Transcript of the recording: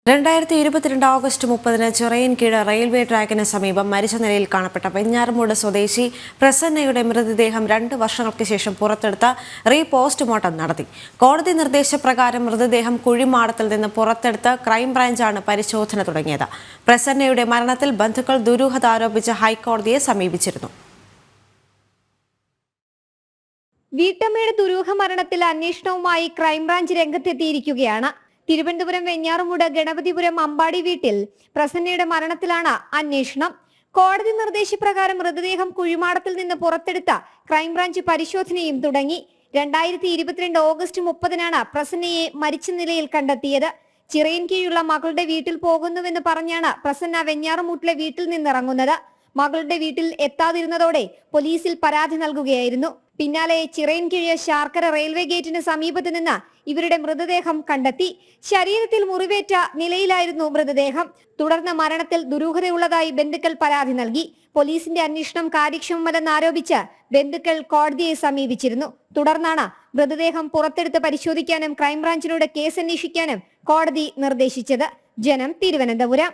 2022 August 30-ന് Chirayinkeezhu railway ട്രാക്കിന് സമീപം മരിച്ച നിലയിൽ കാണപ്പെട്ട വെഞ്ഞാറമൂട് സ്വദേശി പ്രസന്നയുടെ മൃതദേഹം 2 വർഷങ്ങൾക്ക് ശേഷം പുറത്തെടുത്ത പോസ്റ്റ്മോർട്ടം നടത്തി. കോടതി നിർദ്ദേശപ്രകാരം മൃതദേഹം കുഴിമാടത്തിൽ നിന്ന് പുറത്തെടുത്ത് ക്രൈംബ്രാഞ്ചാണ് പരിശോധന തുടങ്ങിയത്. പ്രസന്നയുടെ മരണത്തിൽ ബന്ധുക്കൾ ദുരൂഹത ആരോപിച്ച് ഹൈക്കോടതിയെ സമീപിച്ചിരുന്നു. വീട്ടമ്മയുടെ ദുരൂഹ മരണത്തിൽ അന്വേഷണവുമായി ക്രൈംബ്രാഞ്ച് രംഗത്തെത്തിയിരിക്കുകയാണ്. തിരുവനന്തപുരം വെഞ്ഞാറമൂട് ഗണപതിപുരം അമ്പാടി വീട്ടിൽ പ്രസന്നയുടെ മരണത്തിലാണ് അന്വേഷണം. കോടതി നിർദ്ദേശപ്രകാരം മൃതദേഹം കുഴിമാടത്തിൽ നിന്ന് പുറത്തെടുത്ത ക്രൈംബ്രാഞ്ച് പരിശോധനയും തുടങ്ങി. 2022 ഓഗസ്റ്റ് 30-നാണ് പ്രസന്നയെ മരിച്ച നിലയിൽ കണ്ടെത്തിയത്. ചിറയിൻകീഴുള്ള മകളുടെ വീട്ടിൽ പോകുന്നുവെന്ന് പറഞ്ഞാണ് പ്രസന്ന വെഞ്ഞാറമൂട്ടിലെ വീട്ടിൽ നിന്നിറങ്ങുന്നത്. മകളുടെ വീട്ടിൽ എത്താതിരുന്നതോടെ പോലീസിൽ പരാതി നൽകുകയായിരുന്നു. പിന്നാലെ ചിറയിൻകീഴ് ശാർക്കര റെയിൽവേ ഗേറ്റിന് സമീപത്ത് നിന്ന് ഇവരുടെ മൃതദേഹം കണ്ടെത്തി. ശരീരത്തിൽ മുറിവേറ്റ നിലയിലായിരുന്നു മൃതദേഹം. തുടർന്ന് മരണത്തിൽ ദുരൂഹതയുള്ളതായി ബന്ധുക്കൾ പരാതി നൽകി. പോലീസിന്റെ അന്വേഷണം കാര്യക്ഷമമല്ലെന്ന് ആരോപിച്ച് ബന്ധുക്കൾ കോടതിയെ സമീപിച്ചിരുന്നു. തുടർന്നാണ് മൃതദേഹം പുറത്തെടുത്ത് പരിശോധിക്കാനും ക്രൈംബ്രാഞ്ചിനോട് കേസ് അന്വേഷിക്കാനും കോടതി നിർദ്ദേശിച്ചത്. ജനം, തിരുവനന്തപുരം.